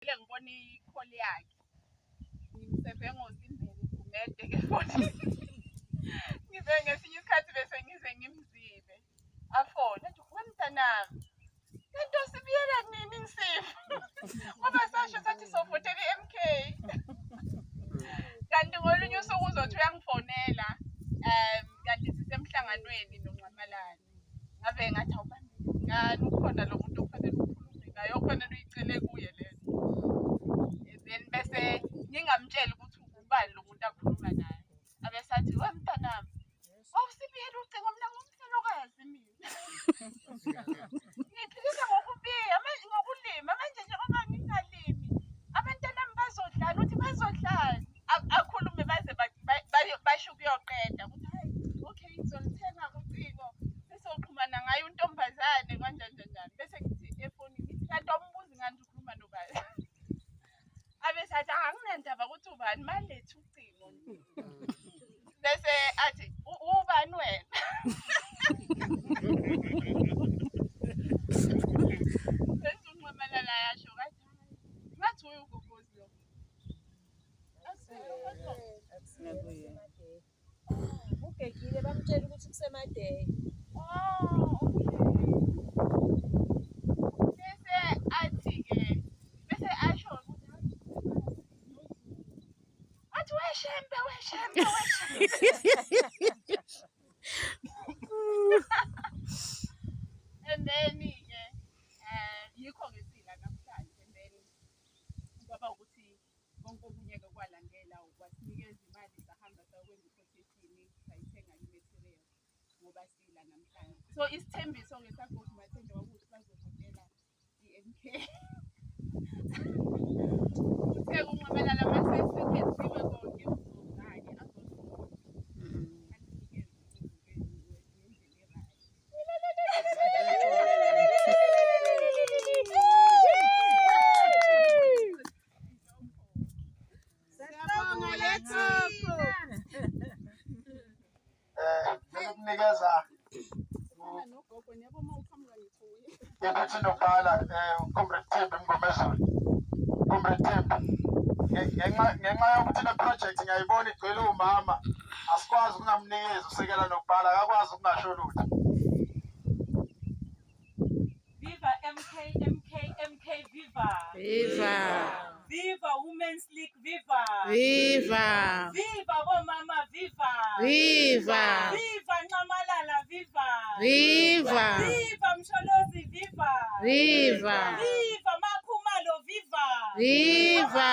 Ngibona ikholi yakhe ngimseve ngosimbele kumede ke futhi ngize ngesinye isikhathi bese ngize ngimzibe afona nje wemntanami lento sibiyela kunini ngisipho ngoba sasho sathi sovotela i-MK kanti ngolunye usuku uzothi uyangifonela kanti sisemhlanganweni noNcamalala ngabe ngathi awubambeni ukhona lo muntu okufanele ukhulume ngayo okufanele uyicele kuye lento then bese ngingamtsheli ukuthi ubani lo muntu akhuluma naye abesathi wemntanami awusibiyela ucingo mina ngumfelokazi mina ngiphilisa ngokubiya manje ngokulima manje njengoba ngingalimi abantwana bazodlala uthi bazodlala akhulume baze basho kuyoqeda ukuthi hayi okay ngizolithenga ucingo bese uxhumana ngayo untombazane kanjani bese ngithi efonini ngithi kanti awumbuzi ngani ukhuluma nobani abesathi anginandaba ukuthi ubani malethe ucingo bese athi ubani wena bese uNcamalala yasho kathi ngathi uyugoghozi lo ugegile bamtshela ukuthi kusemadeye. Bese athi-ke bese asho ukuthi athi weshembe and then-ke yikho-ke sila namhlanje and then kwaba ukuthi konke okunye-ke kwalandela kwasinikeza imali sahamba sayokwenza i-quotation sayithenga i-material ngoba sila namhlanje so isithembiso-ke sagodumathenje kwakuthi bazovotela i-MK uthe uNcamalala masesekhethiwe konke uzozake azovota aninikeze ngendlela Nikunikeza nogogo yabo mawuqhamuka ngithuye ukuthi nobhala uComrade Thembi Mngomezulu. Comrade Thembi, ngenxa yokuthi le project ngiyayibona igcwele umama asikwazi ukungamnikeza usekela nokubhala akakwazi ukungasho lutho. Viva MK, viva! Viva! Viva Women's League, viva! Viva! Viva Bomama, viva! Viva! Viva Ncamalala, viva! Viva! Viva Msholozi, viva! Viva! Viva Makhumalo, viva! Viva!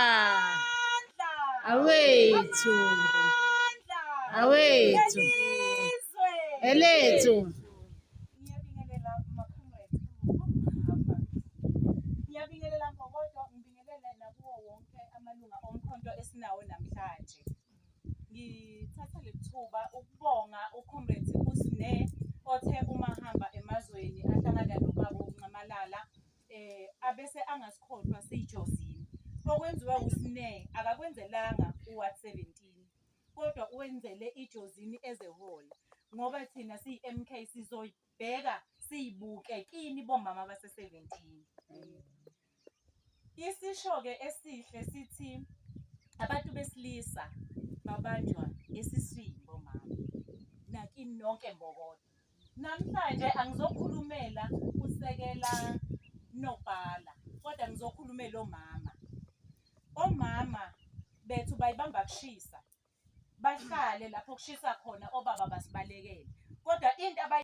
Amandla! Awethu! Amandla! Awethu! Elizwe! Elethu! Ngiyabingelela ma-comrades omama. Ngiyabingelela ngokodwa ngibingelele nakuwo wonke amalunga omkhonto esinawo namhlanje. Ngithatha le thuba ukubonga uComrade uSne othe uma hamba emazweni ahlangana nobaba uNcamalala abese angasikhohlwa sijozini. Okwenziwa uSne akakwenzelanga uWard 17 kodwa uwenzele ijozini ezehole ngoba thina siyi-MK sizoyibheka siyibuke kini bomama base-17. Isisho-ke esihle sithi abantu besilisa babanjwa esiswini bomama nakini nonke mbokodo. Namhlanje angizokhulumela usekela nobhala kodwa ngizokhulumela omama. Omama bethu bayibamba kushisa bahlale lapho kushisa khona obaba basibalekele kodwa into